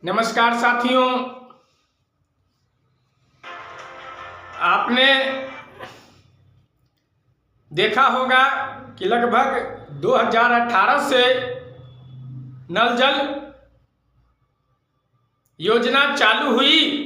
नमस्कार साथियों, आपने देखा होगा कि लगभग 2018 से नल जल योजना चालू हुई।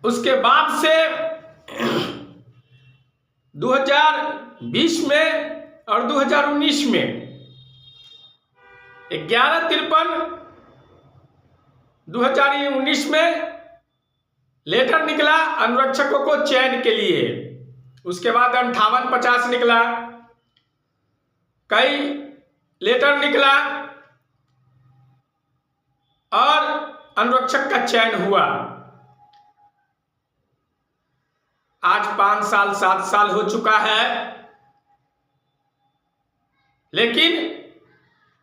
उसके बाद से 2020 में और 2019 में 11-53-2019 में लेटर निकला अनुरक्षकों को चयन के लिए। उसके बाद 58-50 निकला, कई लेटर निकला और अनुरक्षक का चयन हुआ। आज 5 साल 7 साल हो चुका है, लेकिन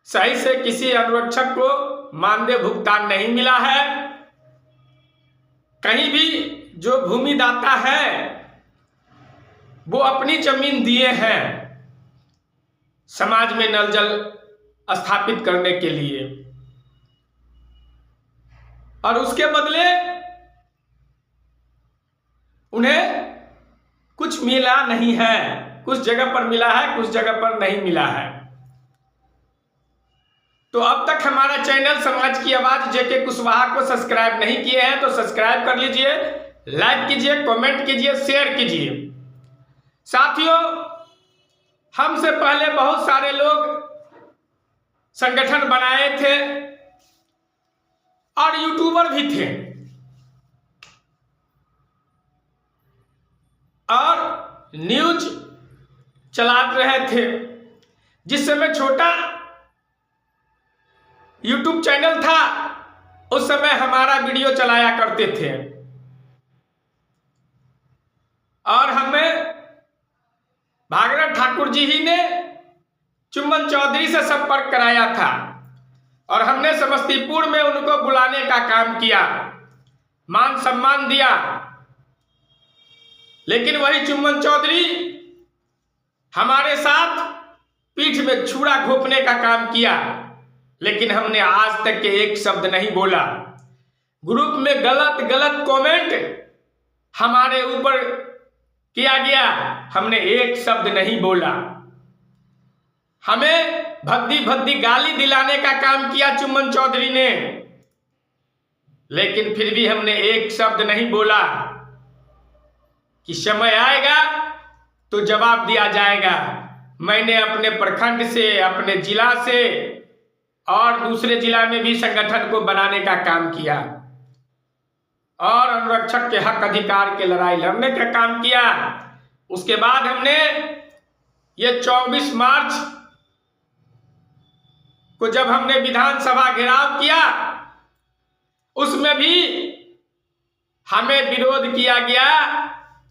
सही से किसी अनुरक्षक को मानदेय भुगतान नहीं मिला है। कहीं भी जो भूमिदाता है वो अपनी जमीन दिए हैं समाज में नल जल स्थापित करने के लिए, और उसके बदले उन्हें कुछ मिला नहीं है। कुछ जगह पर मिला है, कुछ जगह पर नहीं मिला है। तो अब तक हमारा चैनल समाज की आवाज जेके कुशवाहा को सब्सक्राइब नहीं किए हैं तो सब्सक्राइब कर लीजिए, लाइक कीजिए, कमेंट कीजिए, शेयर कीजिए। साथियों, हमसे पहले बहुत सारे लोग संगठन बनाए थे और यूट्यूबर भी थे, और न्यूज चला रहे थे। जिस समय छोटा यूट्यूब चैनल था उस समय हमारा वीडियो चलाया करते थे, और हमें भागीरथ ठाकुर जी ही ने चुम्बन चौधरी से संपर्क कराया था, और हमने समस्तीपुर में उनको बुलाने का काम किया, मान सम्मान दिया। लेकिन वही चुम्बन चौधरी हमारे साथ पीठ में छुरा घोंपने का काम किया, लेकिन हमने आज तक के एक शब्द नहीं बोला। ग्रुप में गलत गलत कमेंट हमारे ऊपर किया गया, हमने एक शब्द नहीं बोला। हमें भद्दी भद्दी गाली दिलाने का काम किया चुम्बन चौधरी ने, लेकिन फिर भी हमने एक शब्द नहीं बोला कि समय आएगा तो जवाब दिया जाएगा। मैंने अपने प्रखंड से, अपने जिला से और दूसरे जिला में भी संगठन को बनाने का काम किया, और अनुरक्षक के हक अधिकार के लड़ाई लड़ने का काम किया। उसके बाद हमने ये 24 मार्च को जब हमने विधानसभा घेराव किया, उसमें भी हमें विरोध किया गया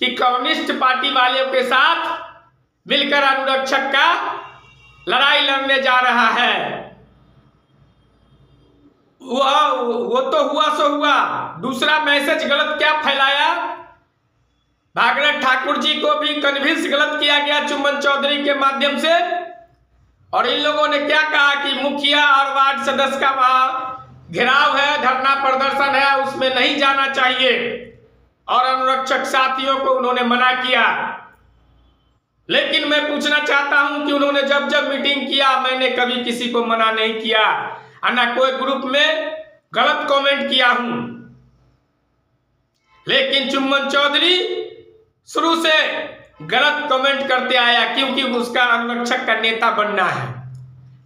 कि कम्युनिस्ट पार्टी वालों के साथ मिलकर अनुरक्षक का लड़ाई लड़ने जा रहा है। वो तो हुआ सो हुआ। दूसरा मैसेज गलत क्या फैलाया, भागीरथ ठाकुर जी को भी कन्विंस गलत किया गया चुम्बन चौधरी के माध्यम से, और इन लोगों ने क्या कहा कि मुखिया और वार्ड सदस्य का वहां घेराव है, धरना प्रदर्शन है, उसमें नहीं जाना चाहिए, और अनुरक्षक साथियों को उन्होंने मना किया। लेकिन मैं पूछना चाहता हूं कि उन्होंने जब जब मीटिंग किया, मैंने कभी किसी को मना नहीं किया, ना कोई ग्रुप में गलत कमेंट किया हूं। लेकिन चुम्बन चौधरी शुरू से गलत कमेंट करते आया, क्योंकि उसका अनुरक्षक का नेता बनना है।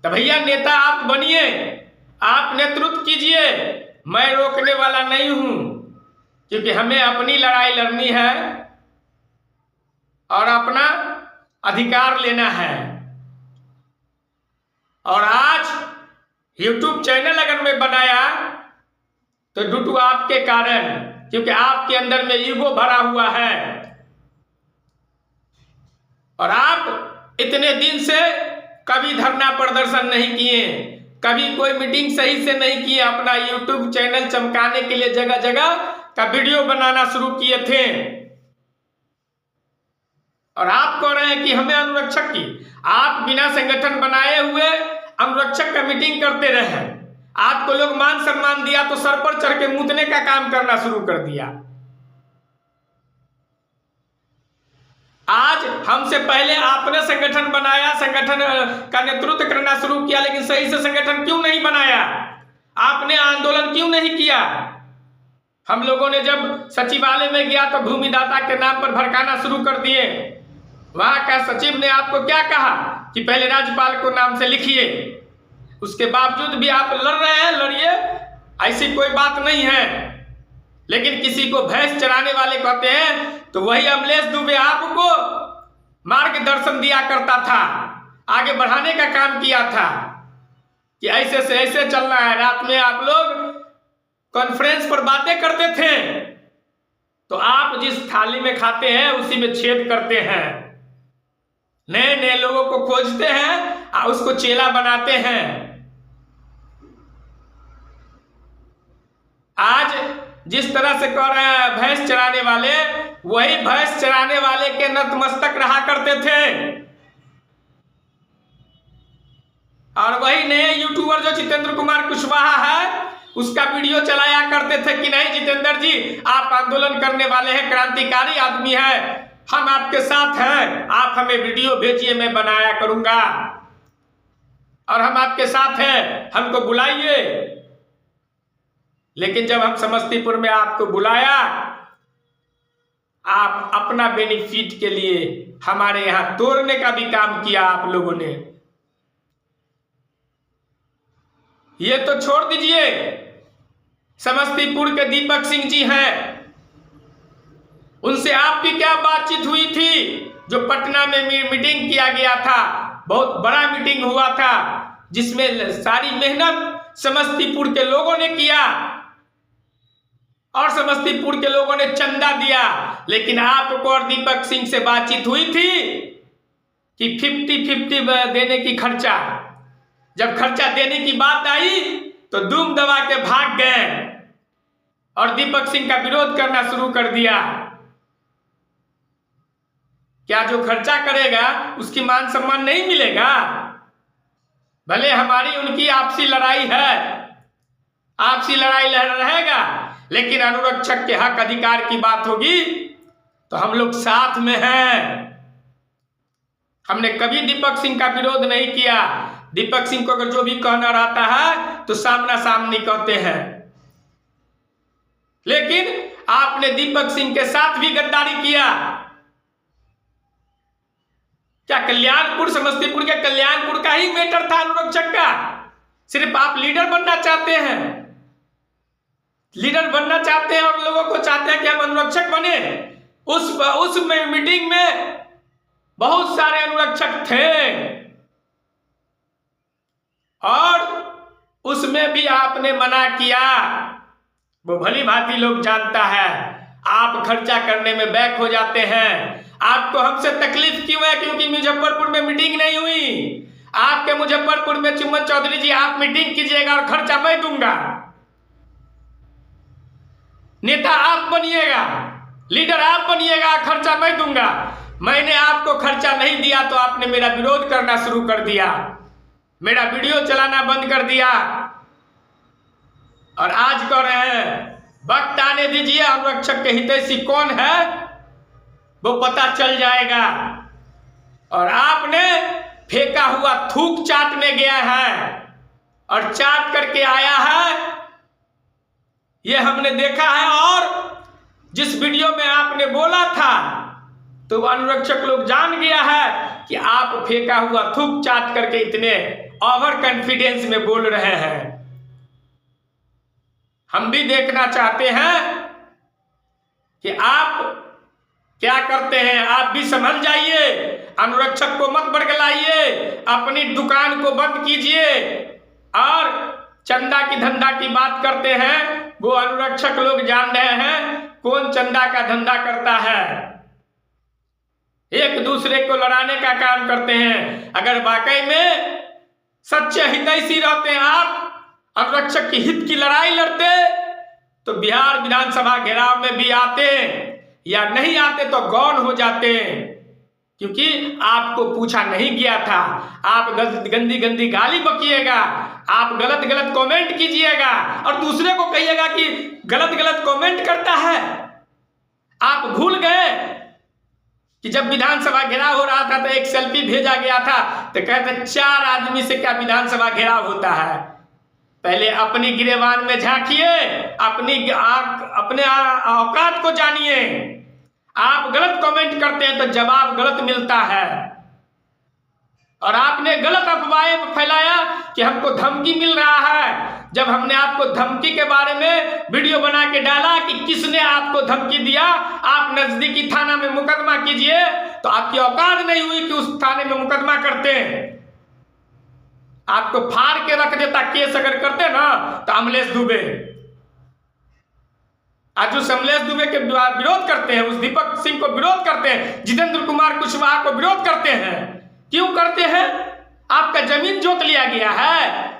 तो भैया नेता आप बनिए, आप नेतृत्व कीजिए, मैं रोकने वाला नहीं हूं, क्योंकि हमें अपनी लड़ाई लड़नी है और अपना अधिकार लेना है। और आज YouTube चैनल अगर मैं बनाया तो ड्यू टू आपके कारण, क्योंकि आपके अंदर में ईगो भरा हुआ है, और आप इतने दिन से कभी धरना प्रदर्शन नहीं किए, कभी कोई मीटिंग सही से नहीं किए, अपना YouTube चैनल चमकाने के लिए जगह जगह का वीडियो बनाना शुरू किए थे, और आप कह रहे हैं कि हमें अनुरक्षक की। आप बिना संगठन बनाए हुए अनुरक्षक का मीटिंग करते रहे, आपको लोग मान सम्मान दिया तो सर पर चढ़ के मूतने का काम करना शुरू कर दिया। आज हमसे पहले आपने संगठन बनाया, संगठन का नेतृत्व करना शुरू किया, लेकिन सही से संगठन क्यों नहीं बनाया? आपने आंदोलन क्यों नहीं किया? हम लोगों ने जब सचिवालय में गया तो भूमिदाता के नाम पर भड़काना शुरू कर दिए। वहां का सचिव ने आपको क्या कहा कि पहले राज्यपाल को नाम से लिखिए। उसके बावजूद भी आप लड़ रहे हैं, लड़िए, ऐसी कोई बात नहीं है। लेकिन किसी को भैंस चराने वाले कहते हैं तो वही अमलेश दुबे आपको मार्गदर्शन दिया करता था, आगे बढ़ाने का काम किया था कि ऐसे से ऐसे चलना है। रात में आप लोग कॉन्फ्रेंस पर बातें करते थे तो आप जिस थाली में खाते हैं उसी में छेद करते हैं। नए नए लोगों को खोजते हैं और उसको चेला बनाते हैं। आज जिस तरह से कह रहे हैं भैंस चराने वाले, वही भैंस चराने वाले के नतमस्तक रहा करते थे। और वही नए यूट्यूबर जो जितेंद्र कुमार कुशवाहा है, उसका वीडियो चलाया करते थे कि नहीं जितेंद्र जी, आप आंदोलन करने वाले हैं, क्रांतिकारी आदमी है, हम आपके साथ हैं, आप हमें वीडियो भेजिए, मैं बनाया करूंगा और हम आपके साथ हैं, हमको बुलाइए। लेकिन जब हम समस्तीपुर में आपको बुलाया, आप अपना बेनिफिट के लिए हमारे यहां तोड़ने का भी काम किया आप लोगों ने। ये तो छोड़ दीजिए, समस्तीपुर के दीपक सिंह जी हैं, उनसे आपकी क्या बातचीत हुई थी? जो पटना में मीटिंग किया गया था, बहुत बड़ा मीटिंग हुआ था, जिसमें सारी मेहनत समस्तीपुर के लोगों ने किया और समस्तीपुर के लोगों ने चंदा दिया। लेकिन आपको और दीपक सिंह से बातचीत हुई थी कि 50-50 देने की खर्चा। जब खर्चा देने की बात आई तो दूम दबा के भाग गए और दीपक सिंह का विरोध करना शुरू कर दिया। क्या जो खर्चा करेगा उसकी मान सम्मान नहीं मिलेगा? भले हमारी उनकी आपसी लड़ाई है, आपसी लड़ाई रहेगा, लेकिन अनुरक्षक के हक अधिकार की बात होगी तो हम लोग साथ में हैं। हमने कभी दीपक सिंह का विरोध नहीं किया। दीपक सिंह को अगर जो भी कहना रहता है तो सामना सामनी कहते हैं। लेकिन आपने दीपक सिंह के साथ भी गद्दारी किया। क्या कल्याणपुर, समस्तीपुर के कल्याणपुर का ही मैटर था अनुरक्षक का? सिर्फ आप लीडर बनना चाहते हैं, लीडर बनना चाहते हैं और लोगों को चाहते हैं कि हम अनुरक्षक बने। उस मीटिंग में बहुत सारे अनुरक्षक थे और उसमें भी आपने मना किया। वो भली भांति लोग जानता है, आप खर्चा करने में बैक हो जाते हैं। आपको हमसे तकलीफ क्यों है? क्योंकि मुजफ्फरपुर में मीटिंग नहीं हुई। आपके मुजफ्फरपुर में चुम्बन चौधरी जी आप मीटिंग कीजिएगा और खर्चा मैं दूंगा। नेता आप बनिएगा, लीडर आप बनिएगा, खर्चा मैं दूंगा। मैंने आपको खर्चा नहीं दिया तो आपने मेरा विरोध करना शुरू कर दिया, मेरा वीडियो चलाना बंद कर दिया और आज कह रहे हैं वक्त आने दीजिए, अनुरक्षक के हितैषी कौन है वो पता चल जाएगा। और आपने फेंका हुआ थूक चाटने गया है और चाट करके आया है, ये हमने देखा है। और जिस वीडियो में आपने बोला था तो अनुरक्षक लोग जान गया है कि आप फेंका हुआ थूक चाट करके इतने ओवर कॉन्फिडेंस में बोल रहे हैं। हम भी देखना चाहते हैं कि आप क्या करते हैं। आप भी समझ जाइए, अनुरक्षक को मत बरगलाइए, अपनी दुकान को बंद कीजिए। और चंदा की धंधा की बात करते हैं, वो अनुरक्षक लोग जान रहे हैं कौन चंदा का धंधा करता है। एक दूसरे को लड़ाने का काम करते हैं। अगर वाकई में सच्चे हितैषी रहते हैं, आप अनुरक्षक की हित की लड़ाई लड़ते तो बिहार विधानसभा घेराव में भी आते, या नहीं आते तो गौन हो जाते, क्योंकि आपको पूछा नहीं गया था। आप गंदी गंदी गाली बकिएगा, आप गलत गलत कमेंट कीजिएगा और दूसरे को कहिएगा कि गलत गलत कमेंट करता है। आप भूल गए कि जब विधानसभा घेराव हो रहा था तो एक सेल्फी भेजा गया था, तो कहते 4 आदमी से क्या विधानसभा घेराव होता है। पहले अपनी गिरेबान में झांकिए, अपने औकात को जानिए। आप गलत कमेंट करते हैं तो जवाब गलत मिलता है। और आपने गलत अफवाहें फैलाया कि हमको धमकी मिल रहा है। जब हमने आपको धमकी के बारे में वीडियो बना के डाला कि किसने आपको धमकी दिया, आप नजदीकी थाना में मुकदमा कीजिए, तो आपकी औकात नहीं हुई कि उस थाने में मुकदमा करते। आपको फाड़ के रख देता केस अगर करते ना तो अमलेश दुबे। आज उस अमलेश दुबे के विरोध करते हैं, उस दीपक सिंह को विरोध करते हैं, जितेंद्र कुमार कुशवाहा को विरोध करते हैं। क्यों करते हैं? आपका जमीन जोत लिया गया है।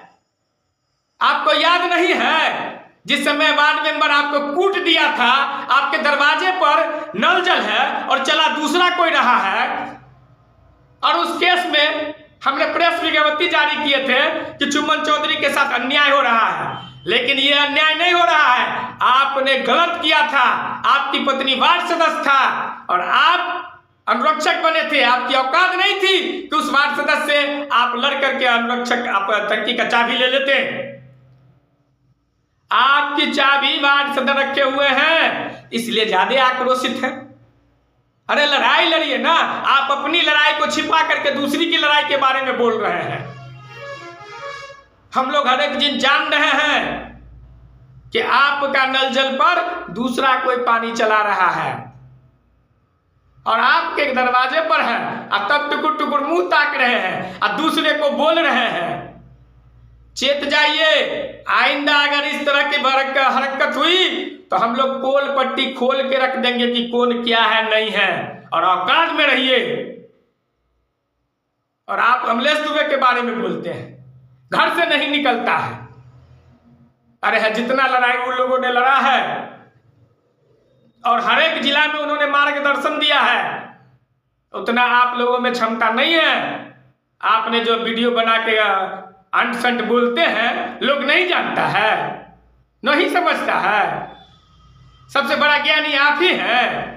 आपको याद नहीं है जिस समय वार्ड मेंबर आपको कूट दिया था, आपके दरवाजे पर नल जल है और चला दूसरा कोई रहा है। और उस केस में हमने प्रेस विज्ञप्ति जारी किए थे कि चुम्बन चौधरी के साथ अन्याय हो रहा है, लेकिन यह अन्याय नहीं हो रहा है। आपने गलत किया था। आपकी पत्नी वार्ड सदस्य था और आप अनुरक्षक बने थे। आपकी औकात नहीं थी कि उस वार्ड सदस्य से आप लड़ करके अनुरक्षक आप टंकी का चाबी ले लेते। आपकी चाबी वार्ड सदस्य रखे हुए हैं, इसलिए ज्यादा आक्रोशित है। अरे लड़ाई लड़िए ना। आप अपनी लड़ाई को छिपा करके दूसरी की लड़ाई के बारे में बोल रहे हैं। हम लोग हर एक दिन जान रहे हैं कि आपका नल जल पर दूसरा कोई पानी चला रहा है और आपके दरवाजे पर है, और तब टुकुर टुकुर मुंह ताक रहे हैं और दूसरे को बोल रहे हैं। चेत जाइए, आइंदा अगर इस तरह की हरकत हुई तो हम लोग पोल पट्टी खोल के रख देंगे कि कौन क्या है नहीं है। और औकात में रहिए। और आप अमलेश दुबे के बारे में बोलते हैं, घर से नहीं निकलता है। अरे है जितना लड़ाई उन लोगों ने लड़ा है और हर एक जिला में उन्होंने मार्गदर्शन दिया है, उतना आप लोगों में क्षमता नहीं है। आपने जो वीडियो बना के अंट संट बोलते हैं, लोग नहीं जानता है, नहीं समझता है। सबसे बड़ा ज्ञानी आप ही हैं।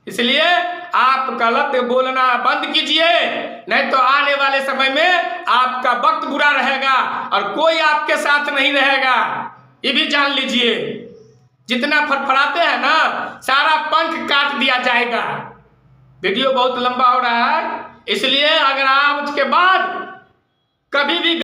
इसलिए आप गलत बोलना बंद कीजिए, नहीं तो आने वाले समय में आपका वक्त बुरा रहेगा और कोई आपके साथ नहीं रहेगा। ये भी जान लीजिए। जितना फड़फड़ाते हैं ना, सारा पंख काट दिया जाएगा। वीडियो बहुत लंबा हो रहा है, इसलिए अगर आप उसके बाद कभी भी